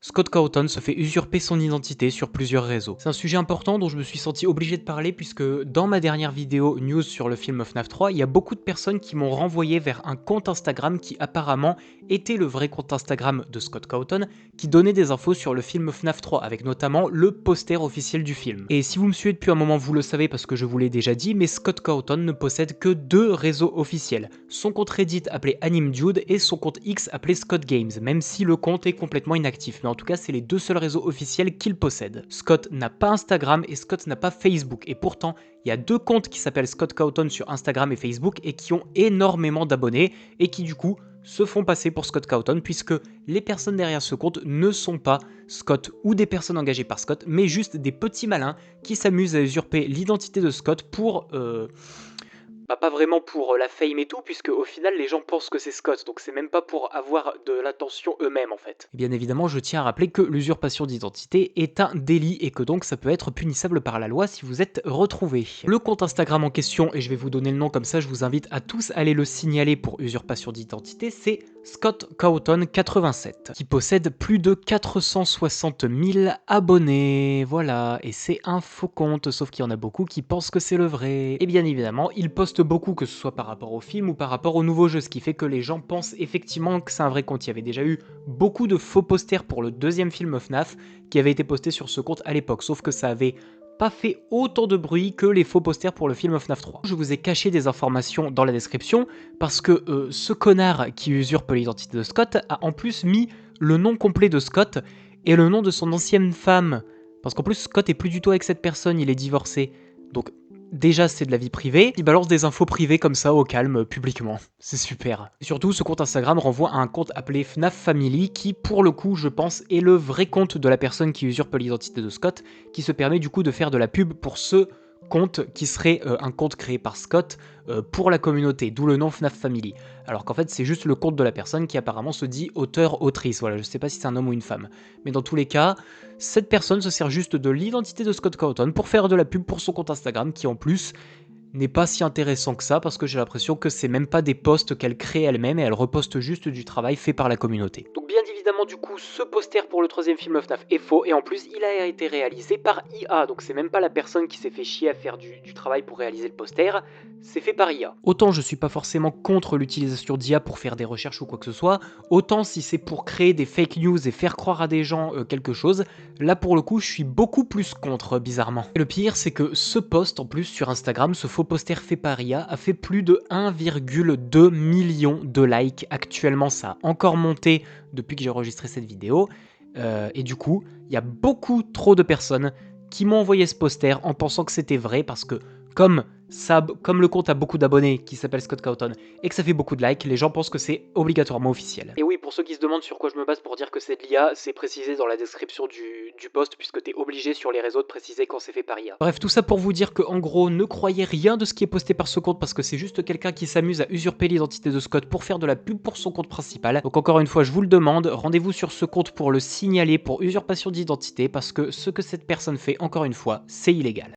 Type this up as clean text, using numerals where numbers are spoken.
Scott Cawthon se fait usurper son identité sur plusieurs réseaux. C'est un sujet important dont je me suis senti obligé de parler puisque dans ma dernière vidéo news sur le film FNAF 3, il y a beaucoup de personnes qui m'ont renvoyé vers un compte Instagram qui apparemment était le vrai compte Instagram de Scott Cawthon qui donnait des infos sur le film FNAF 3 avec notamment le poster officiel du film. Et si vous me suivez depuis un moment, vous le savez parce que je vous l'ai déjà dit, mais Scott Cawthon ne possède que deux réseaux officiels. Son compte Reddit appelé AnimeDude et son compte X appelé Scott Games, même si le compte est complètement inactif. Mais en tout cas, c'est les deux seuls réseaux officiels qu'il possède. Scott n'a pas Instagram et Scott n'a pas Facebook. Et pourtant, il y a deux comptes qui s'appellent Scott Cawthon sur Instagram et Facebook et qui ont énormément d'abonnés et qui du coup se font passer pour Scott Cawthon puisque les personnes derrière ce compte ne sont pas Scott ou des personnes engagées par Scott, mais juste des petits malins qui s'amusent à usurper l'identité de Scott pour... pas vraiment pour la fame et tout, puisque au final les gens pensent que c'est Scott, donc c'est même pas pour avoir de l'attention eux-mêmes en fait. Et bien évidemment, je tiens à rappeler que l'usurpation d'identité est un délit et que donc ça peut être punissable par la loi si vous êtes retrouvé. Le compte Instagram en question, et je vais vous donner le nom comme ça, je vous invite à tous à aller le signaler pour usurpation d'identité, c'est Scott Cawthon 87, qui possède plus de 460 000 abonnés, voilà, et c'est un faux compte, sauf qu'il y en a beaucoup qui pensent que c'est le vrai. Et bien évidemment, il poste beaucoup, que ce soit par rapport au film ou par rapport au nouveau jeu, ce qui fait que les gens pensent effectivement que c'est un vrai compte. Il y avait déjà eu beaucoup de faux posters pour le deuxième film FNAF qui avait été posté sur ce compte à l'époque, sauf que ça avait pas fait autant de bruit que les faux posters pour le film FNAF 3. Je vous ai caché des informations dans la description parce que ce connard qui usurpe l'identité de Scott a en plus mis le nom complet de Scott et le nom de son ancienne femme. Parce qu'en plus Scott est plus du tout avec cette personne, il est divorcé. Donc déjà c'est de la vie privée, il balance des infos privées comme ça au calme publiquement, c'est super. Et surtout ce compte Instagram renvoie à un compte appelé FNAF Family qui pour le coup je pense est le vrai compte de la personne qui usurpe l'identité de Scott, qui se permet du coup de faire de la pub pour ce compte qui serait un compte créé par Scott pour la communauté, d'où le nom FNAF Family. Alors qu'en fait c'est juste le compte de la personne qui apparemment se dit auteur-autrice, voilà, je sais pas si c'est un homme ou une femme. Mais dans tous les cas, cette personne se sert juste de l'identité de Scott Cawthon pour faire de la pub pour son compte Instagram qui en plus n'est pas si intéressant que ça parce que j'ai l'impression que c'est même pas des posts qu'elle crée elle-même et elle reposte juste du travail fait par la communauté. Donc bien évidemment du coup ce poster pour le troisième film FNAF est faux et en plus il a été réalisé par IA, donc c'est même pas la personne qui s'est fait chier à faire du travail pour réaliser le poster, c'est fait par IA. Autant je suis pas forcément contre l'utilisation d'IA pour faire des recherches ou quoi que ce soit, autant si c'est pour créer des fake news et faire croire à des gens quelque chose, là pour le coup je suis beaucoup plus contre bizarrement. Et le pire c'est que ce post en plus sur Instagram, ce faux poster fait par IA a fait plus de 1,2 million de likes actuellement, ça a encore monté depuis que j'ai enregistré cette vidéo, et du coup il y a beaucoup trop de personnes qui m'ont envoyé ce poster en pensant que c'était vrai parce que comme le compte a beaucoup d'abonnés qui s'appelle Scott Cawthon et que ça fait beaucoup de likes, les gens pensent que c'est obligatoirement officiel. Et oui, pour ceux qui se demandent sur quoi je me base pour dire que c'est de l'IA, c'est précisé dans la description du post puisque t'es obligé sur les réseaux de préciser quand c'est fait par IA. Bref, tout ça pour vous dire que en gros, ne croyez rien de ce qui est posté par ce compte parce que c'est juste quelqu'un qui s'amuse à usurper l'identité de Scott pour faire de la pub pour son compte principal. Donc encore une fois, je vous le demande, rendez-vous sur ce compte pour le signaler pour usurpation d'identité parce que ce que cette personne fait, encore une fois, c'est illégal.